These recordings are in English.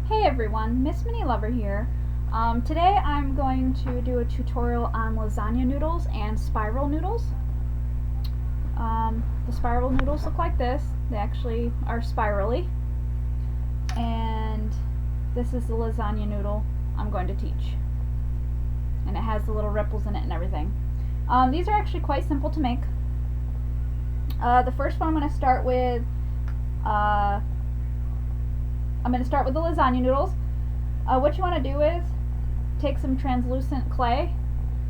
Hey everyone, Miss Minnie Lover here. Today I'm going to do a tutorial on lasagna noodles and spiral noodles. The spiral noodles look like this. They actually are spirally. And this is the lasagna noodle I'm going to teach. And it has the little ripples in it and everything. These are actually quite simple to make. The first one I'm going to start with the lasagna noodles. What you want to do is take some translucent clay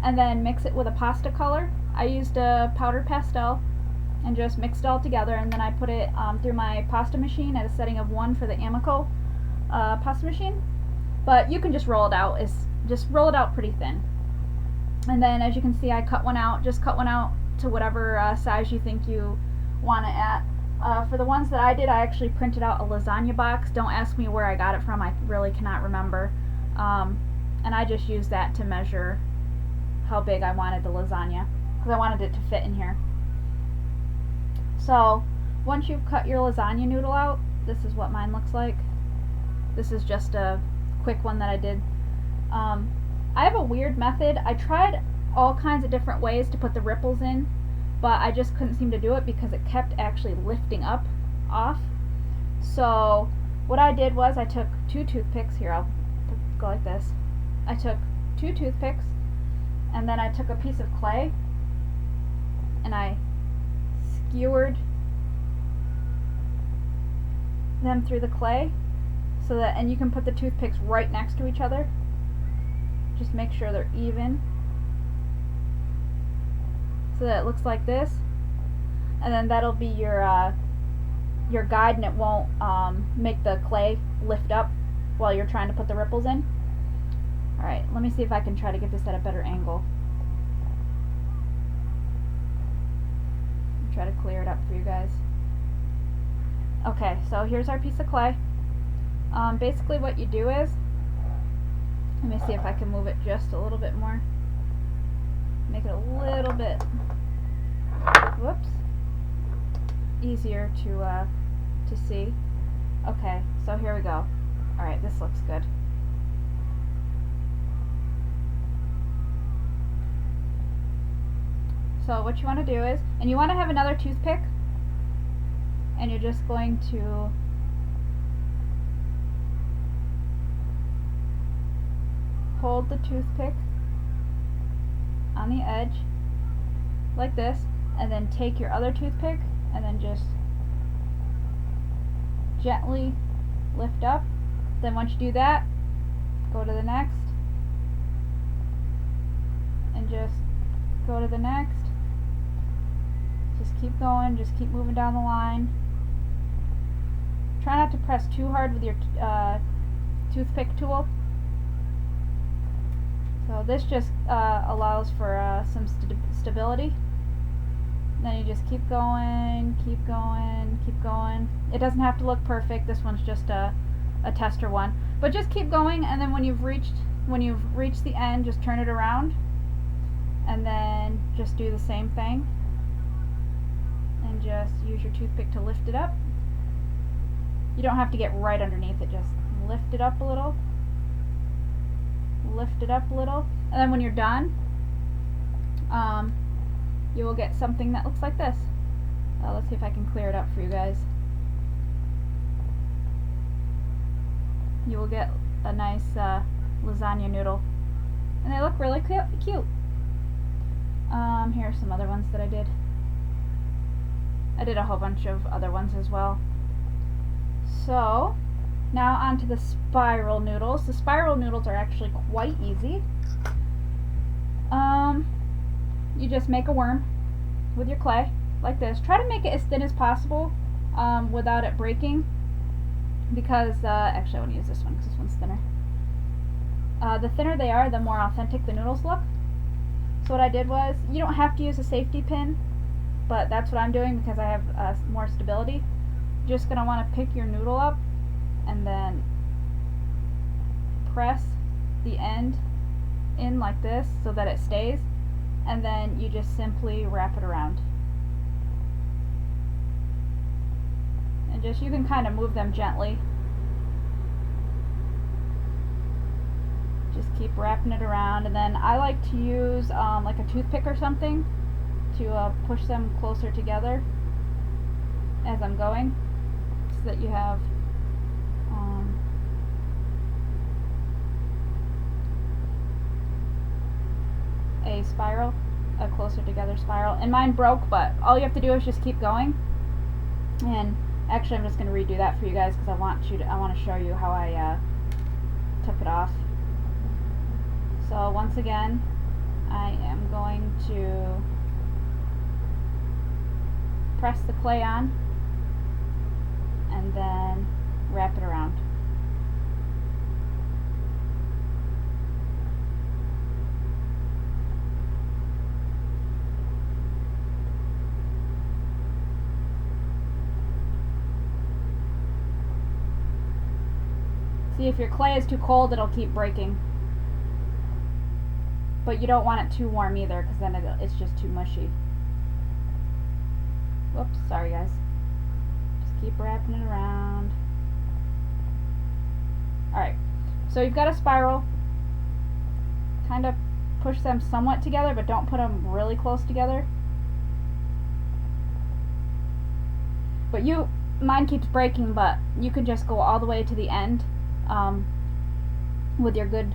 and then mix it with a pasta color. I used a powdered pastel and just mixed it all together, and then I put it through my pasta machine at a setting of 1 for the Amico pasta machine. But you can just roll it out. Just roll it out pretty thin. And then, as you can see, I cut one out. Just cut one out to whatever size you think you want it at. For the ones that I did, I actually printed out a lasagna box. Don't ask me where I got it from. I really cannot remember. And I just used that to measure how big I wanted the lasagna, because I wanted it to fit in here. So once you've cut your lasagna noodle out, this is what mine looks like. This is just a quick one that I did. I have a weird method. I tried all kinds of different ways to put the ripples in, but I just couldn't seem to do it because it kept actually lifting up off. So what I did was I took 2 toothpicks. Here, I'll go like this. I took 2 toothpicks, and then I took a piece of clay and I skewered them through the clay, so that, and you can put the toothpicks right next to each other. Just make sure they're even, so that it looks like this, and then that'll be your guide, and it won't make the clay lift up while you're trying to put the ripples in. Alright, let me see if I can try to get this at a better angle. Try to clear it up for you guys. Okay, so here's our piece of clay. Basically what you do is, let me see if I can move it just a little bit more. Make it a little bit, whoops, easier to see. Okay, so here we go. Alright, this looks good. So what you want to do is, and you want to have another toothpick, and you're just going to hold the toothpick on the edge like this, and then take your other toothpick and then just gently lift up. Then once you do that, go to the next and just go to the next. Just keep going, just keep moving down the line. Try not to press too hard with your toothpick tool. So this just allows for some stability. Then you just keep going, keep going, keep going. It doesn't have to look perfect. This one's just a tester one. But just keep going, and then when you've reached the end, just turn it around, and then just do the same thing. And just use your toothpick to lift it up. You don't have to get right underneath it, just lift it up a little. Lift it up a little. And then when you're done, you will get something that looks like this. Let's see if I can clear it up for you guys. You will get a nice lasagna noodle. And they look really cute. Here are some other ones that I did. I did a whole bunch of other ones as well. So, now onto the spiral noodles. The spiral noodles are actually quite easy. You just make a worm with your clay, like this. Try to make it as thin as possible without it breaking, because, actually I want to use this one because this one's thinner. The thinner they are, the more authentic the noodles look. So what I did was, you don't have to use a safety pin, but that's what I'm doing because I have more stability. You're just going to want to pick your noodle up and then press the end in like this so that it stays, and then you just simply wrap it around. And just, you can kind of move them gently just keep wrapping it around, and then I like to use like a toothpick or something to push them closer together as I'm going, so that you have a spiral, a closer together spiral. And mine broke, but all you have to do is just keep going. And actually, I'm just going to redo that for you guys because I want to show you how I took it off. So once again, I am going to press the clay on and then wrap it around. See, if your clay is too cold, it'll keep breaking. But you don't want it too warm either, because then it's just too mushy. Whoops, sorry guys. Just keep wrapping it around. Alright, so you've got a spiral. Kind of push them somewhat together, but don't put them really close together. But mine keeps breaking, but you can just go all the way to the end with your good,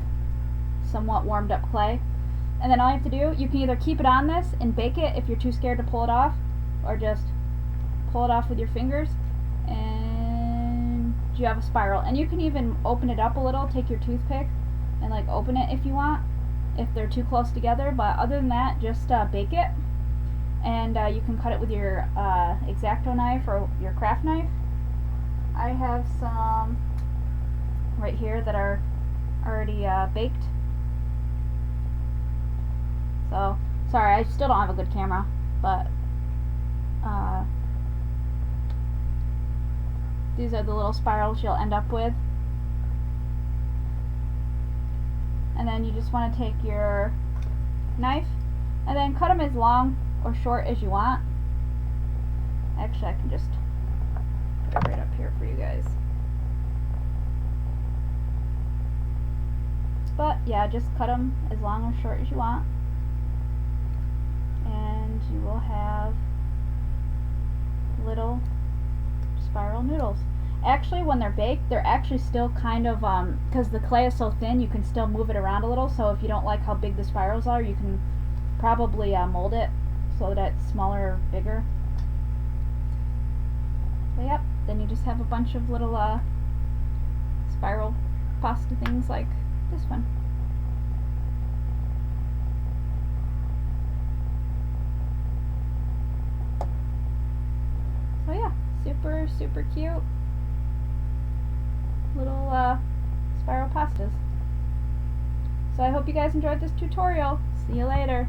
somewhat warmed up clay. And then all you have to do, you can either keep it on this and bake it if you're too scared to pull it off, or just pull it off with your fingers and you have a spiral. And you can even open it up a little, take your toothpick and like open it if you want, if they're too close together. But other than that, just bake it. And you can cut it with your X-Acto knife or your craft knife. I have some right here that are already baked. So, sorry, I still don't have a good camera, but these are the little spirals you'll end up with. And then you just want to take your knife and then cut them as long or short as you want. Actually, I can just put it right up here for you guys. But yeah, just cut them as long or short as you want. And you will have little spiral noodles. Actually, when they're baked, they're actually still kind of, because the clay is so thin, you can still move it around a little. So if you don't like how big the spirals are, you can probably mold it so that it's smaller or bigger. So yep, then you just have a bunch of little spiral pasta things like this one. So yeah, super cute little spiral pastas. So I hope you guys enjoyed this tutorial. See you later.